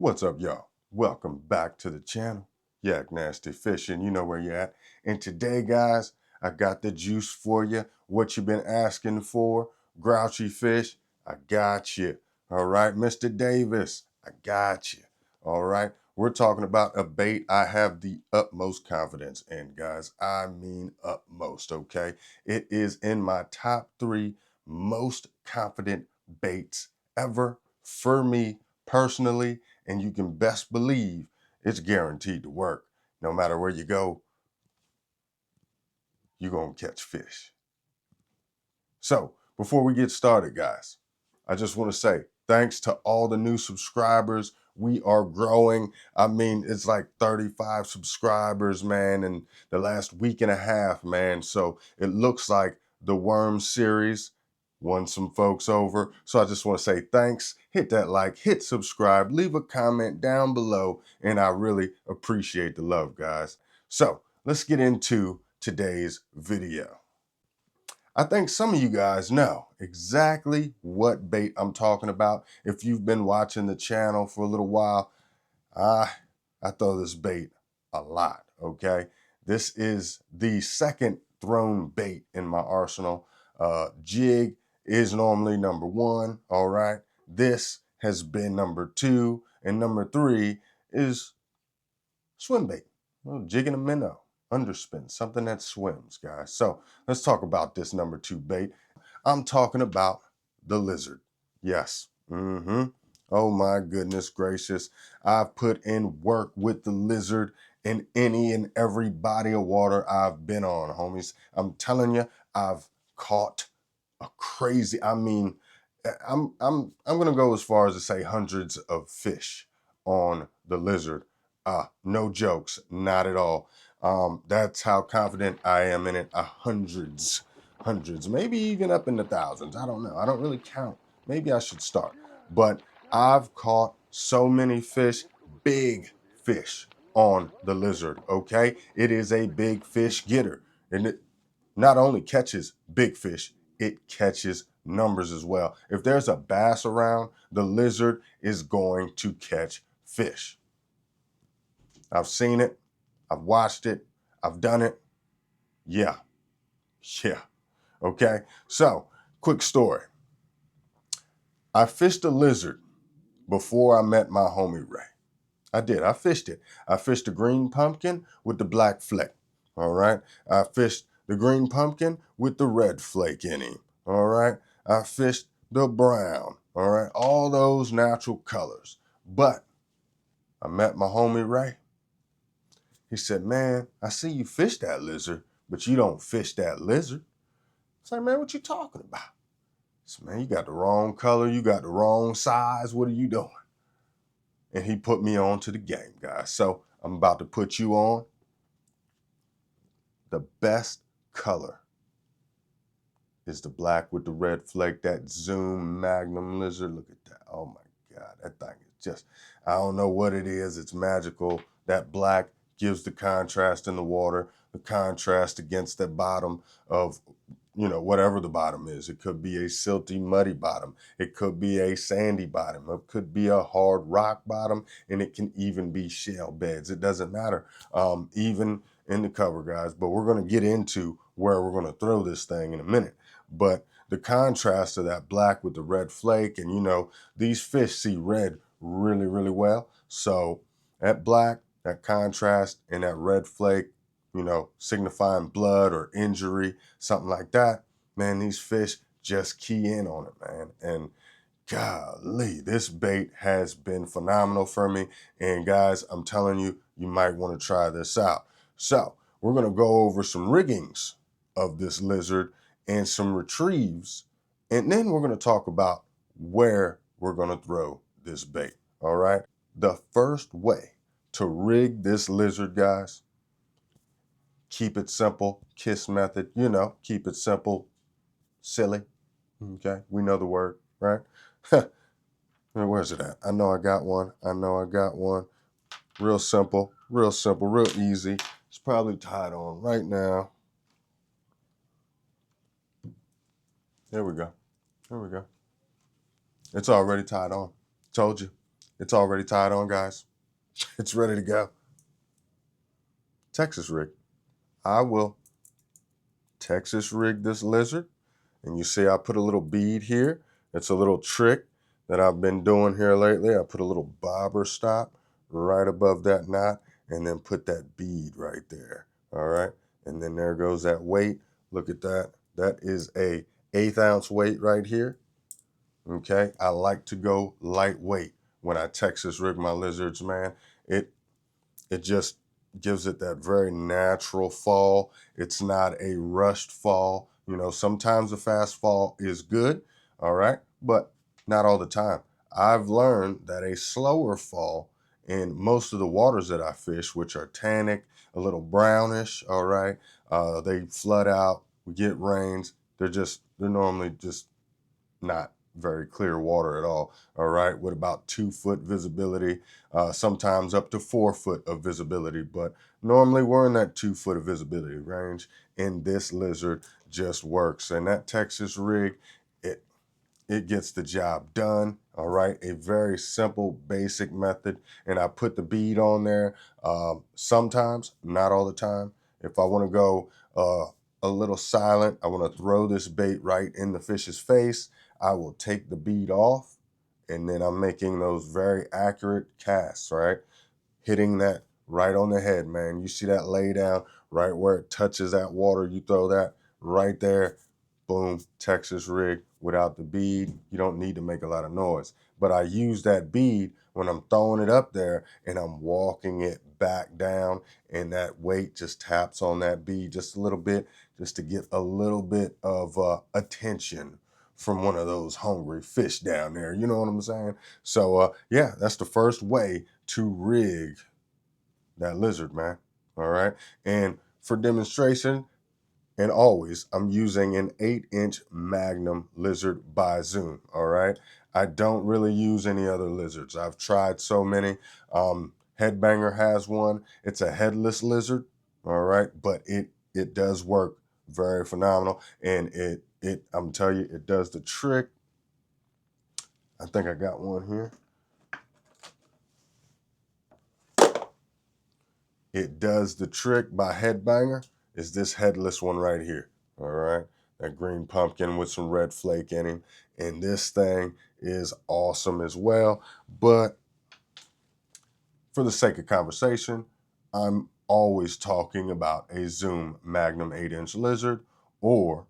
What's up, y'all? Welcome back to the channel. Yak Nasty Fishing, you know where you're at. And today, guys, I got the juice for you. What you've been asking for, grouchy fish, I got you. All right, Mr. Davis, I got you. All right, we're talking about a bait I have the utmost confidence in, guys. I mean utmost, okay? It is in my top 3 most confident baits ever for me personally, and you can best believe it's guaranteed to work. No matter where you go, you're going to catch fish. So, before we get started, guys, I just want to say thanks to all the new subscribers. We are growing. I mean, it's like 35 subscribers, man, in the last week and a half, man. So, it looks like the Worm series won some folks over. So, I just want to say thanks. Hit that like, hit subscribe, leave a comment down below, and I really appreciate the love, guys. So, let's get into today's video. I think some of you guys know exactly what bait I'm talking about. If you've been watching the channel for a little while, I throw this bait a lot, okay? This is the second thrown bait in my arsenal. Jig is normally number 1, all right? This has been number 2, and number 3 is swim bait. Well, jigging a minnow, underspin, something that swims, guys. So let's talk about this number 2 bait. I'm talking about the lizard. Yes. Oh my goodness gracious. I've put in work with the lizard in any and every body of water I've been on, homies. I'm telling you, I've caught a crazy, I mean, I'm gonna go as far as to say hundreds of fish on the lizard. No jokes, not at all. That's how confident I am in it. Hundreds, maybe even up in the thousands. I don't know. I don't really count. Maybe I should start. But I've caught so many fish, big fish on the lizard, okay? It is a big fish getter. And it not only catches big fish, it catches numbers as well. If there's a bass around, the lizard is going to catch fish. I've seen it. I've watched it. I've done it. Yeah. Okay. So, quick story. I fished a lizard before I met my homie Ray. I did. I fished it. I fished the green pumpkin with the black fleck. All right. I fished the green pumpkin with the red flake in him. All right. I fished the brown. All right. All those natural colors. But I met my homie Ray. He said, man, I see you fish that lizard, but you don't fish that lizard. I said, man, what you talking about? I said, man, you got the wrong color. You got the wrong size. What are you doing? And he put me on to the game, guys. So I'm about to put you on the best color is the black with the red flake, that Zoom Magnum lizard. Look at that. Oh my God, that thing is just, I don't know what it is. It's magical. That black gives the contrast in the water, the contrast against the bottom of, you know, whatever the bottom is. It could be a silty, muddy bottom. It could be a sandy bottom. It could be a hard rock bottom, and it can even be shale beds. It doesn't matter, even in the cover, guys. But we're going to get into where we're going to throw this thing in a minute. But the contrast of that black with the red flake, and you know, these fish see red really, really well. So that black, that contrast, and that red flake, you know, signifying blood or injury, something like that, man, these fish just key in on it, man. And golly, this bait has been phenomenal for me. And guys, I'm telling you, you might want to try this out. So we're going to go over some riggings of this lizard and some retrieves. And then we're going to talk about where we're going to throw this bait. All right. The first way to rig this lizard, guys, keep it simple, KISS method, you know, keep it simple, silly. Okay, we know the word, right? Where's it at? I know I got one. Real simple, real easy. It's probably tied on right now. There we go. It's already tied on. Told you. It's already tied on, guys. It's ready to go. Texas rig. I will Texas rig this lizard. And you see I put a little bead here. It's a little trick that I've been doing here lately. I put a little bobber stop right above that knot and then put that bead right there. All right. And then there goes that weight. Look at that. That is a 1/8 ounce weight right here. Okay. I like to go lightweight when I Texas rig my lizards, man. It just gives it that very natural fall. It's not a rushed fall. You know, sometimes a fast fall is good, all right, but not all the time. I've learned that a slower fall in most of the waters that I fish, which are tannic, a little brownish, all right, they flood out, we get rains. They're normally just not very clear water at all right, with about 2 foot visibility, sometimes up to 4 foot of visibility, but normally we're in that 2 foot of visibility range, and this lizard just works. And that Texas rig, it it gets the job done. All right, a very simple, basic method. And I put the bead on there sometimes, not all the time. If I want to go a little silent, I want to throw this bait right in the fish's face, I will take the bead off, and then I'm making those very accurate casts, right? Hitting that right on the head, man. You see that lay down right where it touches that water, you throw that right there. Boom, Texas rig without the bead. You don't need to make a lot of noise. But I use that bead when I'm throwing it up there and I'm walking it back down, and that weight just taps on that bead just a little bit, just to get a little bit of attention from one of those hungry fish down there. You know what I'm saying? So yeah, that's the first way to rig that lizard, man. All right. And for demonstration, and always, I'm using an 8-inch Magnum lizard by Zoom. All right. I don't really use any other lizards. I've tried so many. Headbanger has one. It's a headless lizard. All right. But it does work very phenomenal. And I'm telling you, it does the trick. I think I got one here. It does the trick by Headbanger. Is this headless one right here. All right. That green pumpkin with some red flake in him. And this thing is awesome as well. But for the sake of conversation, I'm always talking about a Zoom Magnum 8-inch lizard or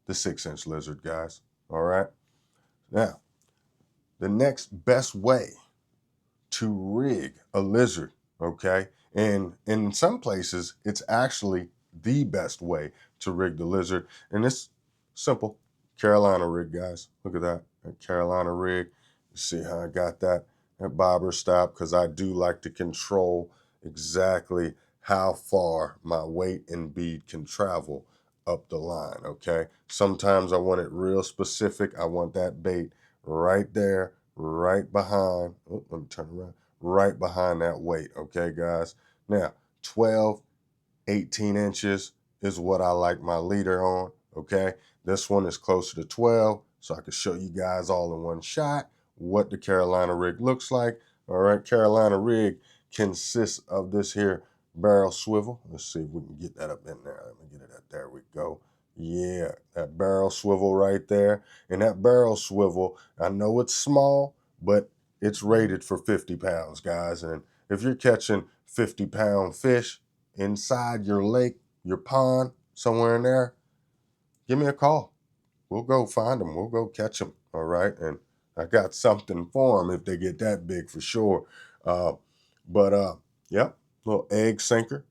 the 6-inch lizard, guys. All right. Now, the next best way to rig a lizard, okay? And in some places, it's actually the best way to rig the lizard. And it's simple. Carolina rig, guys. Look at that. That Carolina rig. You see how I got that bobber stop, because I do like to control exactly how far my weight and bead can travel up the line, okay? Sometimes I want it real specific. I want that bait right there, right behind, oh, let me turn around, right behind that weight, okay, guys? Now, 12, 18 inches is what I like my leader on, okay? This one is closer to 12, so I can show you guys all in one shot what the Carolina rig looks like. All right, Carolina rig consists of this here barrel swivel. Let's see if we can get that up in there. Let me get it up. There we go. Yeah, that barrel swivel right there. And that barrel swivel, I know it's small, but it's rated for 50 pounds, guys. And if you're catching 50-pound fish inside your lake, your pond, somewhere in there, give me a call. We'll go find them. We'll go catch them. All right. And I got something for them if they get that big for sure. Uh, but yep, little egg sinker.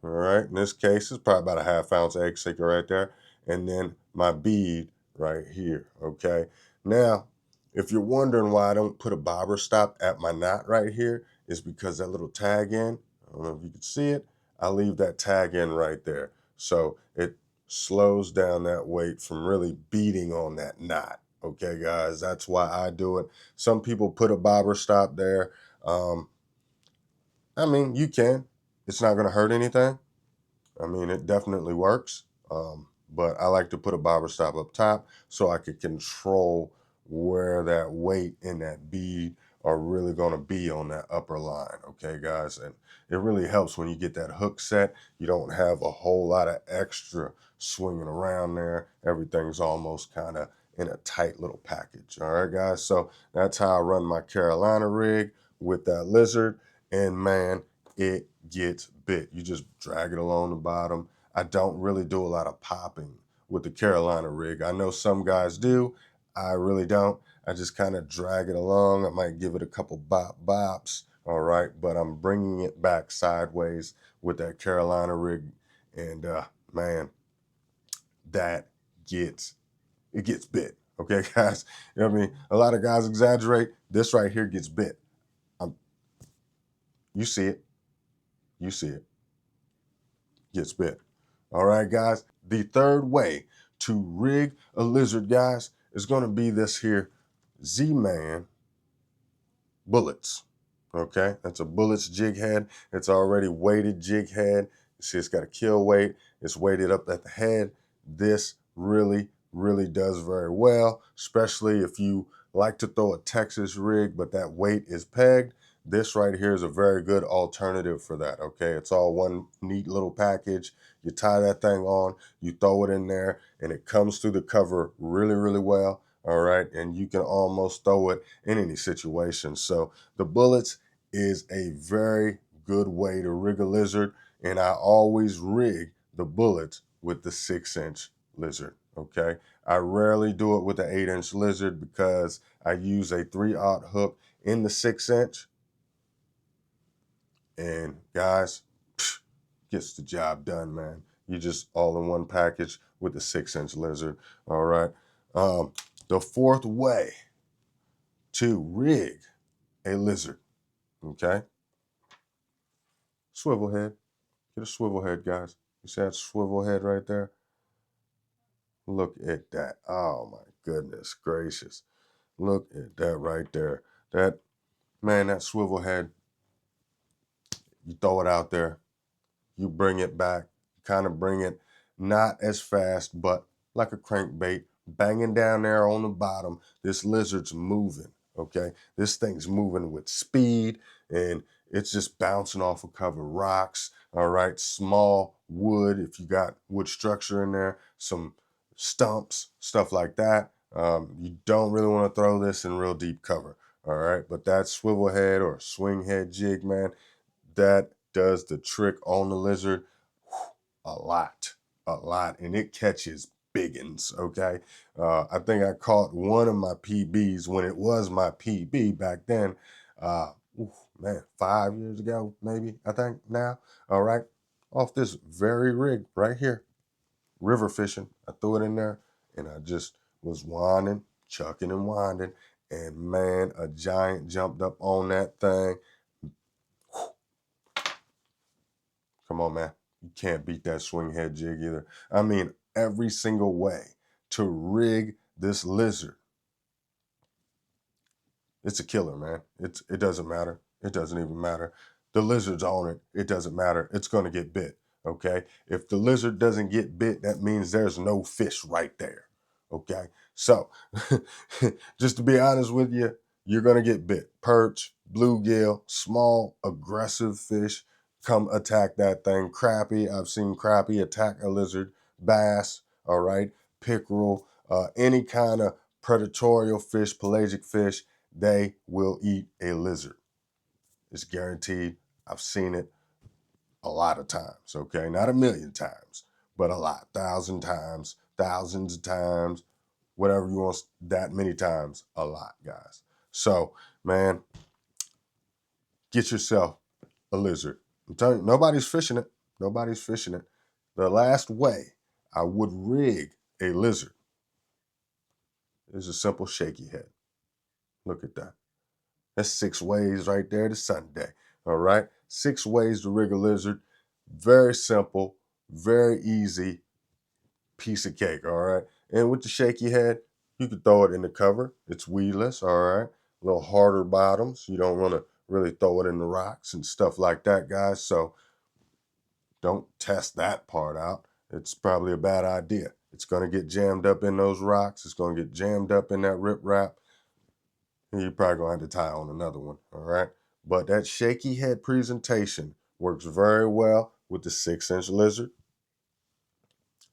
All right. In this case, it's probably about a 1/2 ounce egg sinker right there. And then my bead right here. Okay. Now, if you're wondering why I don't put a bobber stop at my knot right here, is because that little tag in, I don't know if you can see it, I leave that tag in right there. So it slows down that weight from really beating on that knot. Okay, guys, that's why I do it. Some people put a bobber stop there. I mean, you can. It's not going to hurt anything. I mean, it definitely works. But I like to put a bobber stop up top so I could control where that weight in that bead are really going to be on that upper line, okay, guys? And it really helps when you get that hook set. You don't have a whole lot of extra swinging around there. Everything's almost kind of in a tight little package, all right, guys? So that's how I run my Carolina rig with that lizard, and man, it gets bit. You just drag it along the bottom. I don't really do a lot of popping with the Carolina rig. I know some guys do. I really don't. I just kind of drag it along. I might give it a couple bops, all right, but I'm bringing it back sideways with that Carolina rig, and man, that gets bit. Okay, guys. You know what I mean? A lot of guys exaggerate. This right here gets bit. You see it. You see it. Gets bit. All right, guys. The third way to rig a lizard, guys, is going to be this here Z-Man bullets. Okay, that's a bullets jig head. It's already weighted jig head. You see, it's got a kill weight. It's weighted up at the head. This really does very well, especially if you like to throw a Texas rig, but that weight is pegged. This right here is a very good alternative for that. Okay, it's all one neat little package. You tie that thing on, you throw it in there, and it comes through the cover really well. All right, and you can almost throw it in any situation. So the bullets is a very good way to rig a lizard, and I always rig the bullets with the 6-inch lizard. Okay, I rarely do it with the 8-inch lizard because I use a 3/0 hook in the 6-inch, and guys, gets the job done, man. You just all in one package with the 6-inch lizard. All right. The fourth way to rig a lizard, okay? Swivel head. Get a swivel head, guys. You see that swivel head right there? Look at that. Oh my goodness gracious. Look at that right there. That, man, that swivel head, you throw it out there, you bring it back, kind of bring it not as fast, but like a crankbait, banging down there on the bottom. This lizard's moving, okay? This thing's moving with speed, and it's just bouncing off of cover rocks, all right? Small wood, if you got wood structure in there, some stumps, stuff like that. You don't really want to throw this in real deep cover, all right? But that swivel head or swing head jig, man, that does the trick on the lizard a lot, and it catches biggins, okay? I think I caught one of my PBs when it was my PB back then, man, 5 years ago, maybe, I think now, all right? Off this very rig right here, river fishing. I threw it in there, and I just was winding, chucking and winding, and man, a giant jumped up on that thing. Come on, man. You can't beat that swing head jig either. I mean, every single way to rig this lizard, it's a killer, man. It doesn't matter. It doesn't even matter. The lizard's on it. It doesn't matter. It's going to get bit, okay? If the lizard doesn't get bit, that means there's no fish right there, okay? So, just to be honest with you, you're going to get bit. Perch, bluegill, small, aggressive fish come attack that thing. Crappie, I've seen crappie attack a lizard. Bass, all right? Pickerel, any kind of predatorial fish, pelagic fish, they will eat a lizard. It's guaranteed. I've seen it a lot of times, okay? Not a million times, but a lot. 1,000 times, thousands of times, whatever you want, that many times, a lot, guys. So, man, get yourself a lizard. I'm telling you, nobody's fishing it. Nobody's fishing it. The last way I would rig a lizard is a simple shaky head. Look at that. That's 6 ways right there to Sunday. All right. 6 ways to rig a lizard. Very simple, very easy piece of cake. All right. And with the shaky head, you can throw it in the cover. It's weedless. All right. A little harder bottoms. You don't want to really throw it in the rocks and stuff like that, guys. So don't test that part out. It's probably a bad idea. It's going to get jammed up in those rocks. It's going to get jammed up in that rip wrap. and you're probably gonna have to tie on another one, all right? But that shaky head presentation works very well with the 6-inch lizard.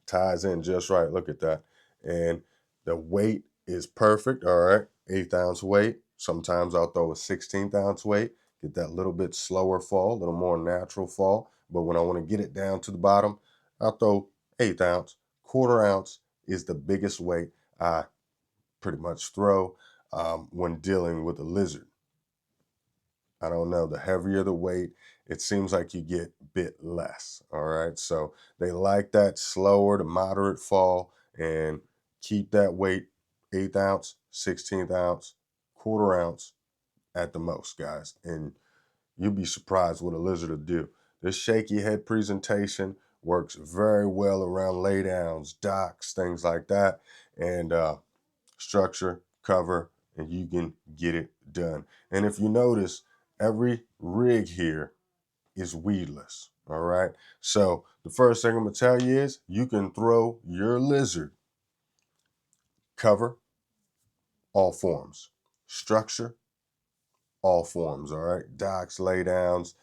Ties in just right, look at that. And the weight is perfect, all right? 1/8 ounce weight. Sometimes I'll throw a 16th ounce weight, get that little bit slower fall, a little more natural fall. But when I wanna get it down to the bottom, I'll throw 1/8 ounce. 1/4 ounce is the biggest weight I pretty much throw when dealing with a lizard. I don't know, the heavier the weight, it seems like you get bit less. All right. So they like that slower to moderate fall and keep that weight 1/8 ounce, 16th ounce, 1/4 ounce at the most, guys. And you'll be surprised what a lizard will do. This shaky head presentation works very well around laydowns, docks, things like that. And structure, cover, and you can get it done. And if you notice, every rig here is weedless. All right. So the first thing I'm gonna tell you is you can throw your lizard cover, all forms, structure, all forms. All right. Docks, laydowns,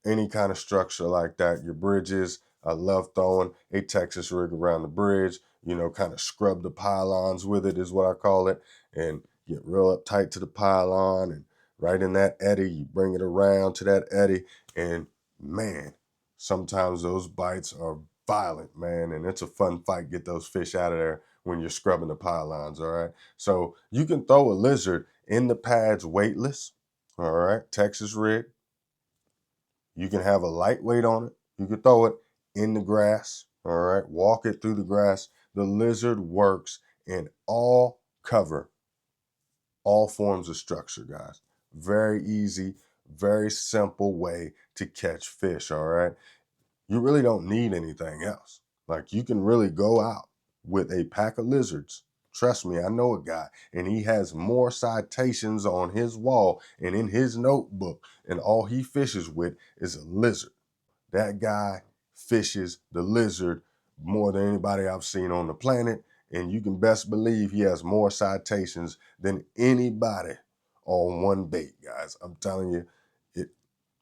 any kind of structure like that. Your bridges. I love throwing a Texas rig around the bridge, kind of scrub the pylons with it, is what I call it, and get real uptight to the pylon. And right in that eddy, you bring it around to that eddy. And man, sometimes those bites are violent, man. And it's a fun fight, get those fish out of there when you're scrubbing the pylons. All right. So you can throw a lizard in the pads weightless. All right. Texas rig. You can have a lightweight on it. You can throw it in the grass. All right. Walk it through the grass. The lizard works in all cover, all forms of structure, guys. Very easy, very simple way to catch fish. All right. You really don't need anything else. Like, you can really go out with a pack of lizards. Trust me, I know a guy, and he has more citations on his wall and in his notebook, and all he fishes with is a lizard. That guy fishes the lizard more than anybody I've seen on the planet, and you can best believe he has more citations than anybody on one bait, guys. I'm telling you,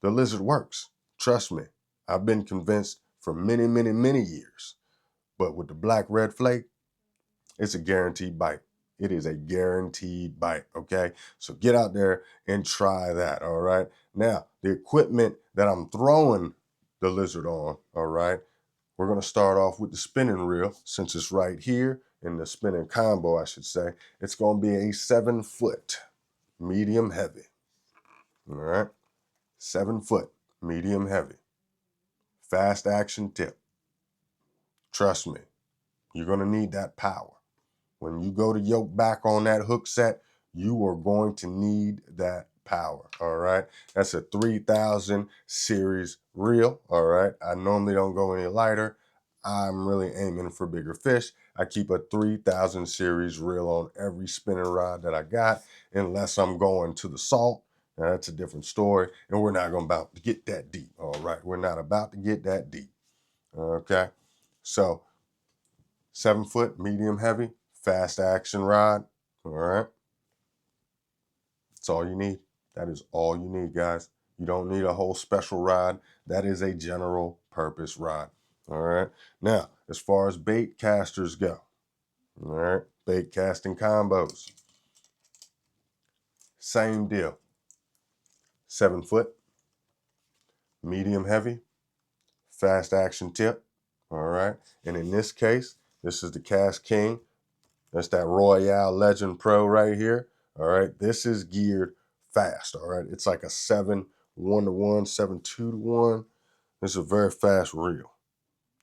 the lizard works. Trust me. I've been convinced for many, many, many years. But with the black red flake, it's a guaranteed bite. It is a guaranteed bite, okay? So get out there and try that, all right? Now, the equipment that I'm throwing the lizard on, all right? We're gonna start off with the spinning reel, since it's right here in the spinning combo, I should say. It's gonna be a 7-foot, medium heavy, all right? 7-foot, medium heavy, fast action tip. Trust me, you're gonna need that power. When you go to yoke back on that hook set, you are going to need that power. All right. That's a 3000 series reel. All right. I normally don't go any lighter. I'm really aiming for bigger fish. I keep a 3000 series reel on every spinning rod that I got, unless I'm going to the salt. Now, that's a different story. And we're not going about to get that deep. All right. We're not about to get that deep. Okay. So 7-foot, medium heavy, fast action rod. All right. That's all you need. That is all you need, guys. You don't need a whole special rod. That is a general purpose rod. All right. Now, as far as bait casters go, all right, bait casting combos, same deal. 7-foot, medium heavy, fast action tip. All right. And in this case, this is the KastKing. That's that Royale Legend Pro right here. All right. This is geared fast. All right. It's like a 7-1-1, 7-2-1. This is a very fast reel.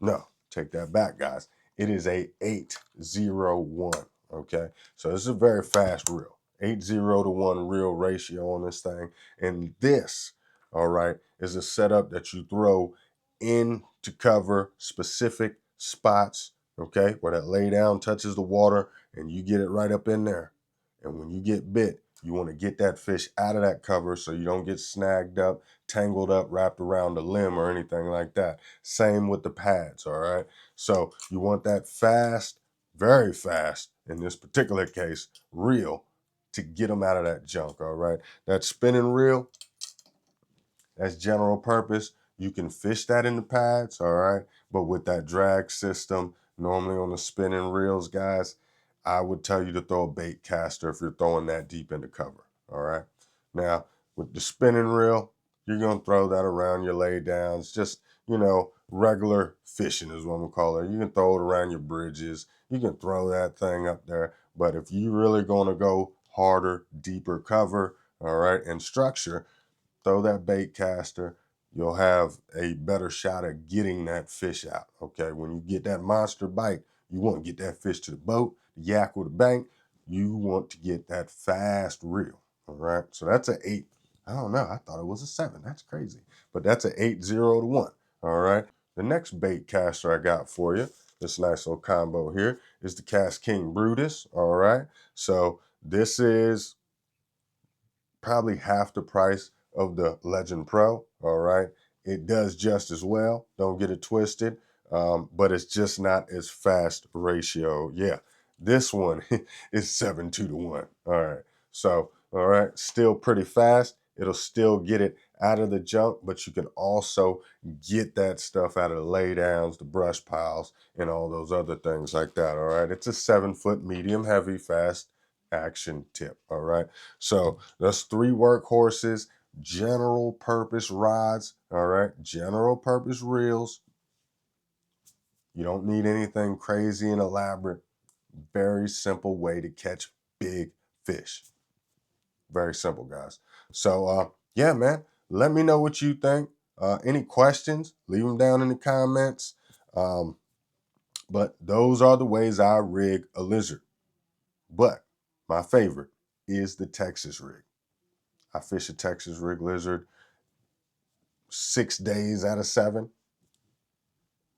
No, take that back, guys. It is a 8-0-1. Okay. So this is a very fast reel. 8-0-1 reel ratio on this thing. And this, all right, is a setup that you throw in to cover specific spots, okay, where that lay down touches the water, and you get it right up in there. And when you get bit, you want to get that fish out of that cover so you don't get snagged up, tangled up, wrapped around a limb or anything like that. Same with the pads, all right? So you want that fast, very fast, in this particular case, reel to get them out of that junk, all right? That spinning reel, that's general purpose. You can fish that in the pads, all right? But with that drag system, normally on the spinning reels, guys, I would tell you to throw a bait caster if you're throwing that deep into cover, all right? Now, with the spinning reel, you're going to throw that around your lay downs, just, regular fishing is what we call it. You can throw it around your bridges. You can throw that thing up there. But if you really going to go harder, deeper cover, all right, and structure, throw that bait caster. You'll have a better shot at getting that fish out. Okay, when you get that monster bite, you want to get that fish to the boat, the yak or the bank. You want to get that fast reel. All right, so that's an 8. I don't know. I thought it was a 7. That's crazy, but that's an 8-0 to 1. All right. The next bait caster I got for you, this nice little combo here, is the KastKing Brutus. All right, so this is probably half the price of the Legend Pro. All right. It does just as well. Don't get it twisted. But it's just not as fast ratio. Yeah. This one is 7-2 to 1. All right. So, all right. Still pretty fast. It'll still get it out of the junk, but you can also get that stuff out of the laydowns, the brush piles, and all those other things like that. All right. It's a 7-foot medium heavy fast action tip. All right. So that's 3 workhorses, general purpose rods, all right, general purpose reels. You don't need anything crazy and elaborate. Very simple way to catch big fish. Very simple, guys. So, yeah, man, let me know what you think. Any questions, leave them down in the comments. But those are the ways I rig a lizard. But my favorite is the Texas rig. I fish a Texas rig lizard 6 days out of 7.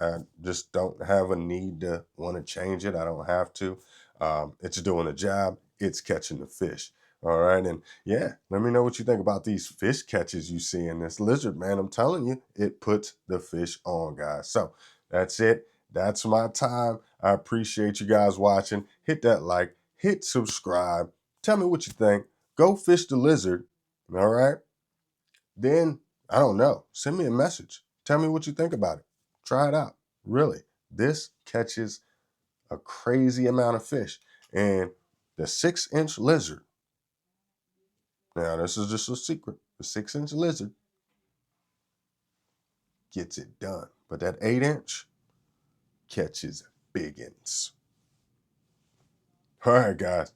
I just don't have a need to want to change it. I don't have to. It's doing a job. It's catching the fish. All right. And yeah, let me know what you think about these fish catches you see in this lizard, man. I'm telling you, it puts the fish on, guys. So that's it. That's my time. I appreciate you guys watching. Hit that like, hit subscribe. Tell me what you think. Go fish the lizard. All right. Then, I don't know, send me a message. Tell me what you think about it. Try it out. Really, this catches a crazy amount of fish. And the 6-inch lizard, now this is just a secret, the 6-inch lizard gets it done. But that 8-inch catches big ends. All right, guys,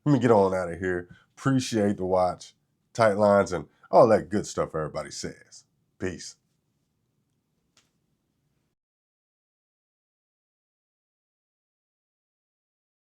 let me get on out of here. Appreciate the watch, tight lines, and all that good stuff everybody says. Peace.